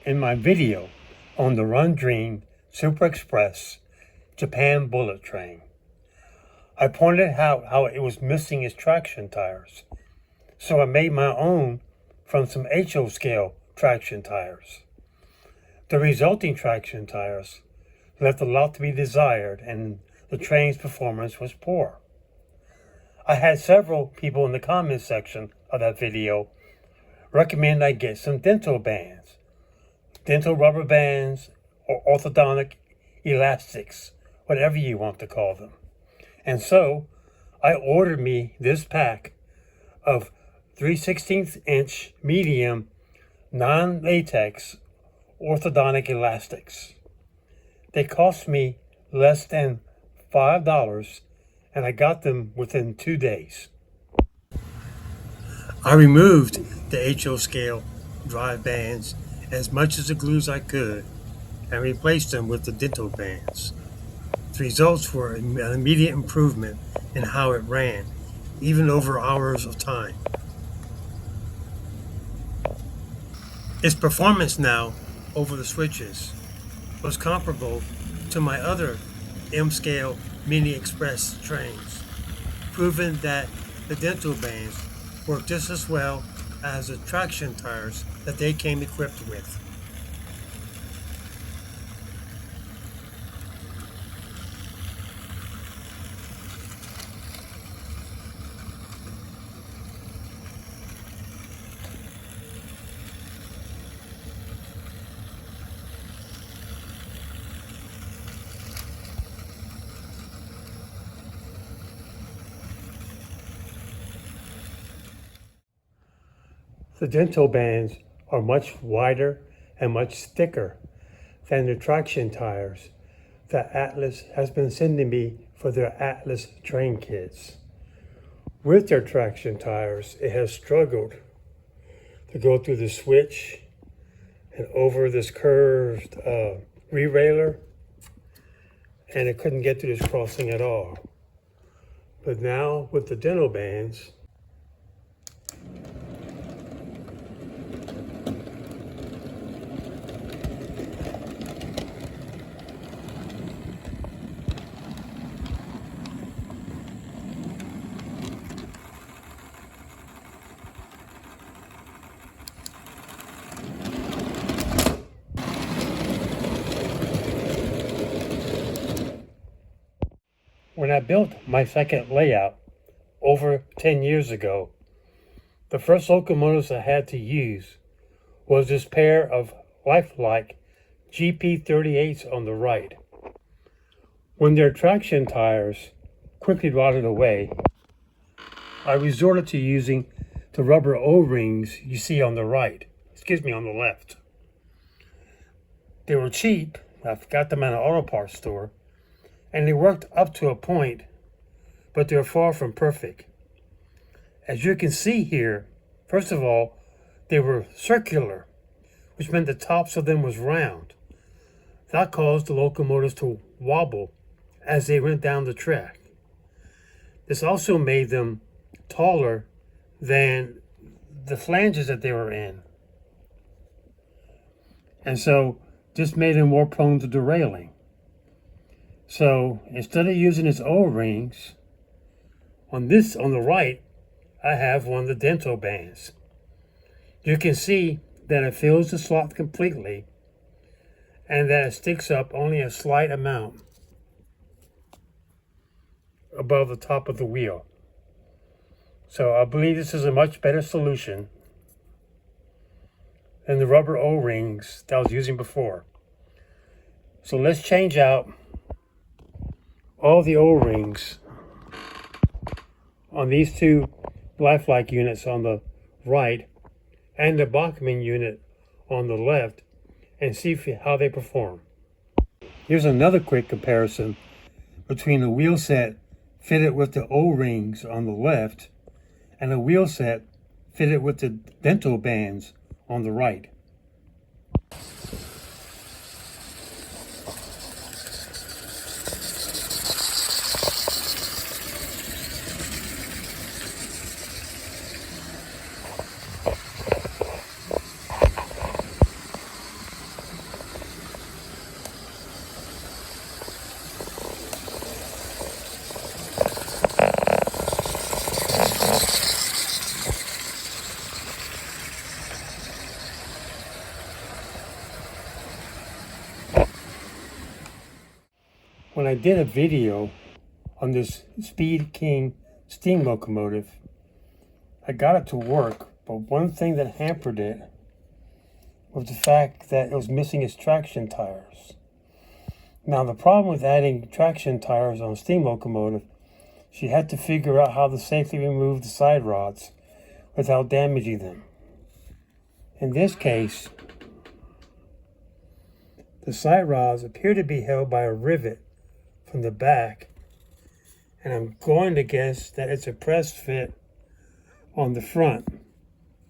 in my video on the Run Dream Super Express Japan bullet train. I pointed out how it was missing its traction tires, so I made my own from some HO scale traction tires. The resulting traction tires left a lot to be desired, and the train's performance was poor. I had several people in the comments section of that video recommend I get some dental bands, dental rubber bands, or orthodontic elastics, whatever you want to call them. And so I ordered me this pack of 3/16 inch medium non-latex orthodontic elastics. They cost me less than $5, and I got them within 2 days. I removed the HO scale drive bands as much as the glues I could and replaced them with the dental bands. The results were an immediate improvement in how it ran, even over hours of time. Its performance now over the switches was comparable to my other M-scale Mini Express trains, proving that the dental bands work just as well as the traction tires that they came equipped with. The dental bands are much wider and much thicker than the traction tires that Atlas has been sending me for their Atlas train kits. With their traction tires, it has struggled to go through the switch and over this curved re-railer, and it couldn't get through this crossing at all. But now with the dental bands, when I built my second layout over 10 years ago, the first locomotives I had to use was this pair of lifelike GP38s on the right. When their traction tires quickly rotted away, I resorted to using the rubber O-rings you see on the on the left. They were cheap. I got them at an auto parts store, and they worked up to a point, but they're far from perfect. As you can see here, first of all, they were circular, which meant the tops of them was round. That caused the locomotives to wobble as they went down the track. This also made them taller than the flanges that they were in. And so this made them more prone to derailing. So instead of using its O-rings, on the right, I have one of the dental bands. You can see that it fills the slot completely and that it sticks up only a slight amount above the top of the wheel. So I believe this is a much better solution than the rubber O-rings that I was using before. So let's change out all the O-rings on these two lifelike units on the right and the Bachmann unit on the left and see how they perform. Here's another quick comparison between the wheel set fitted with the O-rings on the left and a wheel set fitted with the dental bands on the right. when I did a video on this Speed King steam locomotive, I got it to work, but one thing that hampered it was the fact that it was missing its traction tires. Now, the problem with adding traction tires on a steam locomotive, she had to figure out how to safely remove the side rods without damaging them. In this case, the side rods appear to be held by a rivet from the back, and I'm going to guess that it's a press fit on the front.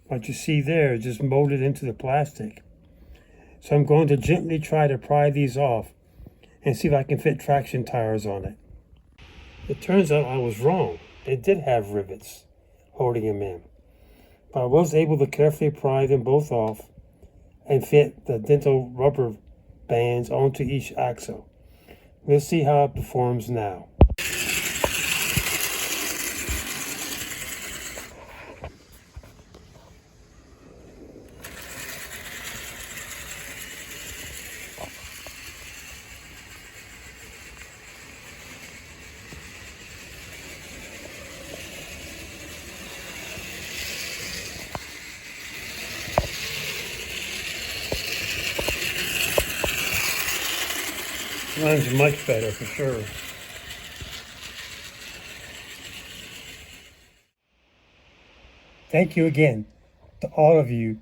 What you see there is just molded into the plastic. So I'm going to gently try to pry these off and see if I can fit traction tires on it. It turns out I was wrong. They did have rivets holding them in, but I was able to carefully pry them both off and fit the dental rubber bands onto each axle. Let's see how it performs now. Runs much better for sure. Thank you again to all of you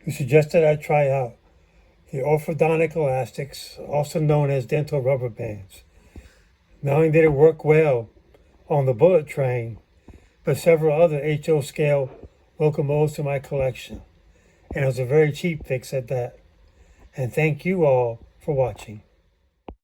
who suggested I try out the Orthodontic Elastics, also known as dental rubber bands. Not only did it work well on the bullet train, but several other HO scale locomotives in my collection. And it was a very cheap fix at that. And thank you all for watching.